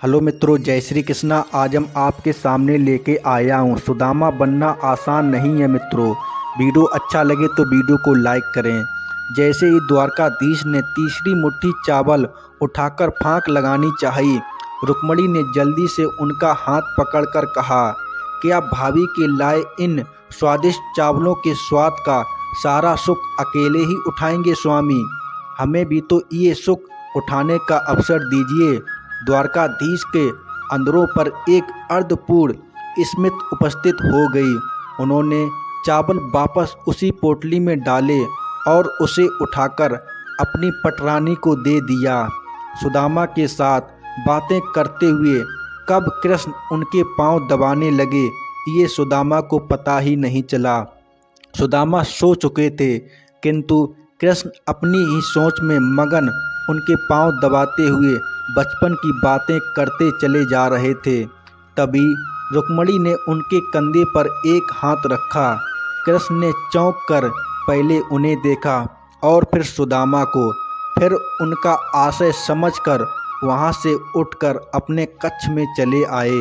Hello मित्रों, जय श्री कृष्णा। आज हम आपके सामने लेके आया हूँ सुदामा बनना आसान नहीं है मित्रों। वीडियो अच्छा लगे तो वीडियो को लाइक करें। जैसे ही द्वारकाधीश ने तीसरी मुट्ठी चावल उठाकर फांक लगानी चाहिए, रुक्मणी ने जल्दी से उनका हाथ पकड़कर कहा, क्या भाभी के लाए इन स्वादिष्ट चावलों के स्वाद का सारा सुख अकेले ही उठाएंगे स्वामी? हमें भी तो ये सुख उठाने का अवसर दीजिए। द्वारकाधीश के अंदरों पर एक अर्धपूर्ण स्मित उपस्थित हो गई। उन्होंने चावल वापस उसी पोटली में डाले और उसे उठाकर अपनी पटरानी को दे दिया। सुदामा के साथ बातें करते हुए कब कृष्ण उनके पांव दबाने लगे, ये सुदामा को पता ही नहीं चला। सुदामा सो चुके थे, किंतु कृष्ण अपनी ही सोच में मगन उनके पांव दबाते हुए बचपन की बातें करते चले जा रहे थे। तभी रुक्मणी ने उनके कंधे पर एक हाथ रखा। कृष्ण ने चौंक कर पहले उन्हें देखा और फिर सुदामा को। फिर उनका आशय समझकर वहां से उठकर अपने कक्ष में चले आए।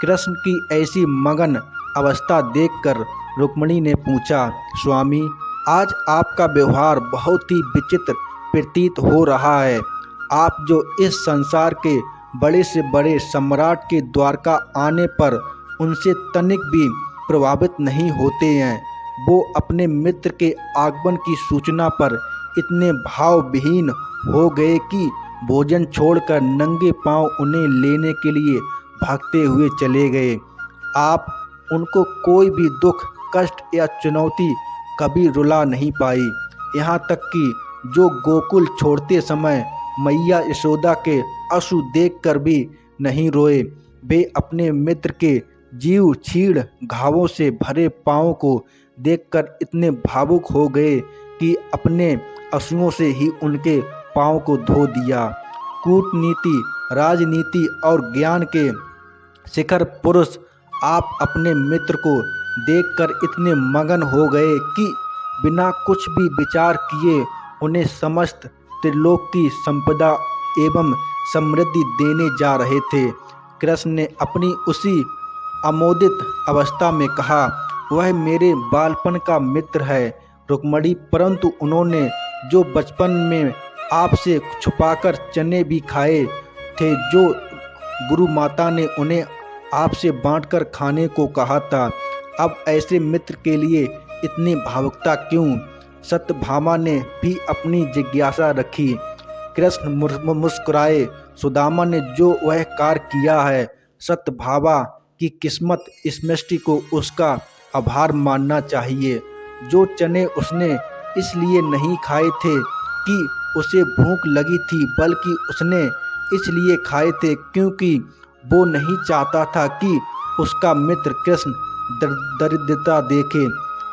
कृष्ण की ऐसी मगन अवस्था देखकर रुक्मणी ने पूछा, स्वामी, आज आपका व्यवहार बहुत ही विचित्र प्रतीत हो रहा है। आप जो इस संसार के बड़े से बड़े सम्राट के द्वारका आने पर उनसे तनिक भी प्रभावित नहीं होते हैं, वो अपने मित्र के आगमन की सूचना पर इतने भावविहीन हो गए कि भोजन छोड़कर नंगे पांव उन्हें लेने के लिए भागते हुए चले गए। आप उनको कोई भी दुख, कष्ट या चुनौती कभी रुला नहीं पाई। यहाँ तक कि जो गोकुल छोड़ते समय मैया यशोदा के अश्रु देखकर भी नहीं रोए, वे अपने मित्र के जीव छीड़ घावों से भरे पाँव को देखकर इतने भावुक हो गए कि अपने अश्रुओं से ही उनके पाँव को धो दिया। कूटनीति, राजनीति और ज्ञान के शिखर पुरुष आप अपने मित्र को देखकर इतने मगन हो गए कि बिना कुछ भी विचार किए उन्हें समस्त त्रिलोक की संपदा एवं समृद्धि देने जा रहे थे। कृष्ण ने अपनी उसी अमोदित अवस्था में कहा, वह मेरे बालपन का मित्र है रुक्मणी, परंतु उन्होंने जो बचपन में आपसे छुपाकर चने भी खाए थे, जो गुरु माता ने उन्हें आपसे बांटकर खाने को कहा था, अब ऐसे मित्र के लिए इतनी भावुकता क्यों? सत्यभामा ने भी अपनी जिज्ञासा रखी। कृष्ण मुस्कुराए। सुदामा ने जो वह कार्य किया है, सत्यभामा की किस्मत स्मृति को उसका आभार मानना चाहिए। जो चने उसने इसलिए नहीं खाए थे कि उसे भूख लगी थी, बल्कि उसने इसलिए खाए थे क्योंकि वो नहीं चाहता था कि उसका मित्र कृष्ण दरिद्रता देखे।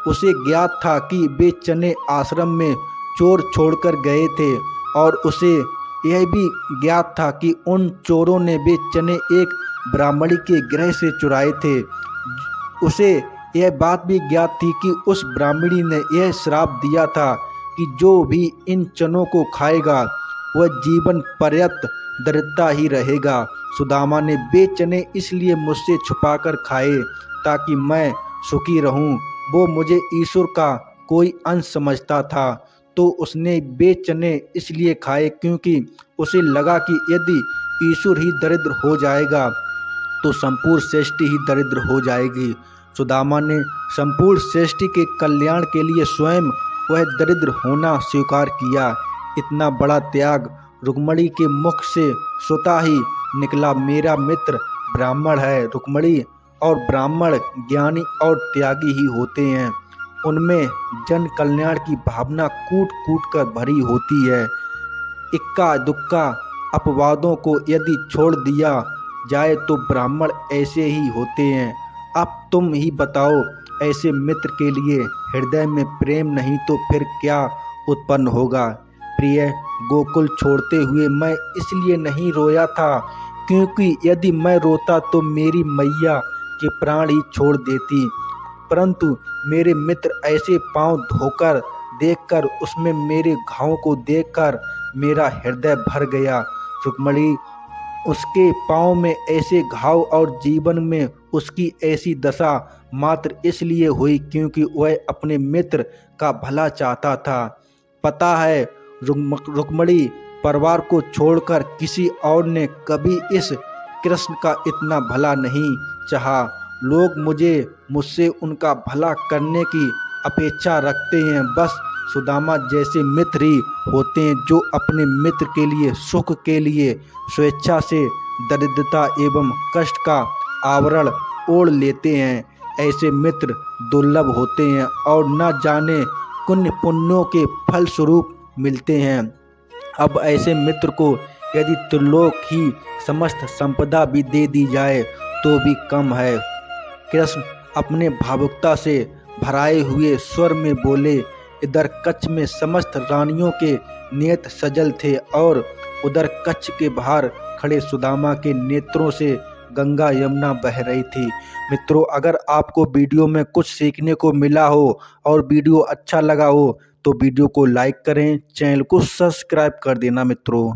उसे ज्ञात था कि वे चने आश्रम में चोर छोड़कर गए थे और उसे यह भी ज्ञात था कि उन चोरों ने वे चने एक ब्राह्मणी के गृह से चुराए थे। उसे यह बात भी ज्ञात थी कि उस ब्राह्मणी ने यह श्राप दिया था कि जो भी इन चनों को खाएगा वह जीवन पर्यंत दरिद्रता ही रहेगा। सुदामा ने वे चने इसलिए मुझसे छुपाकर खाए ताकि मैं सुखी रहूं। वो मुझे ईश्वर का कोई अंश समझता था, तो उसने वे चने इसलिए खाए क्योंकि उसे लगा कि यदि ईश्वर ही दरिद्र हो जाएगा तो संपूर्ण सृष्टि ही दरिद्र हो जाएगी। सुदामा ने संपूर्ण सृष्टि के कल्याण के लिए स्वयं वह दरिद्र होना स्वीकार किया। इतना बड़ा त्याग रुक्मणी के मुख से स्वतः ही निकला। मेरा मित्र ब्राह्मण है रुक्मणी, और ब्राह्मण ज्ञानी और त्यागी ही होते हैं। उनमें जन कल्याण की भावना कूट कूट कर भरी होती है। इक्का दुक्का अपवादों को यदि छोड़ दिया जाए तो ब्राह्मण ऐसे ही होते हैं। अब तुम ही बताओ, ऐसे मित्र के लिए हृदय में प्रेम नहीं तो फिर क्या उत्पन्न होगा? प्रिय, गोकुल छोड़ते हुए मैं इसलिए नहीं रोया था क्योंकि यदि मैं रोता तो मेरी मैया के प्राण ही छोड़ देती, परंतु मेरे मित्र ऐसे पांव धोकर देखकर, उसमें मेरे घावों को देखकर मेरा हृदय भर गया। रुक्मणी, उसके पाँव में ऐसे घाव और जीवन में उसकी ऐसी दशा मात्र इसलिए हुई क्योंकि वह अपने मित्र का भला चाहता था। पता है, रुक्मिणी परिवार को छोड़कर किसी और ने कभी इस कृष्ण का इतना भला नहीं चाहा। लोग मुझसे उनका भला करने की अपेक्षा रखते हैं। बस सुदामा जैसे मित्र ही होते हैं जो अपने मित्र के लिए, सुख के लिए स्वेच्छा से दरिद्रता एवं कष्ट का आवरण ओढ़ लेते हैं। ऐसे मित्र दुर्लभ होते हैं और न जाने किन पुण्यों के फल स्वरूप मिलते हैं। अब ऐसे मित्र को यदि त्रिलोक ही समस्त संपदा भी दे दी जाए तो भी कम है। कृष्ण अपने भावुकता से भराए हुए स्वर में बोले। इधर कच्छ में समस्त रानियों के नेत्र सजल थे और उधर कच्छ के बाहर खड़े सुदामा के नेत्रों से गंगा यमुना बह रही थी। मित्रों, अगर आपको वीडियो में कुछ सीखने को मिला हो और वीडियो अच्छा लगा हो तो वीडियो को लाइक करें, चैनल को सब्सक्राइब कर देना मित्रों।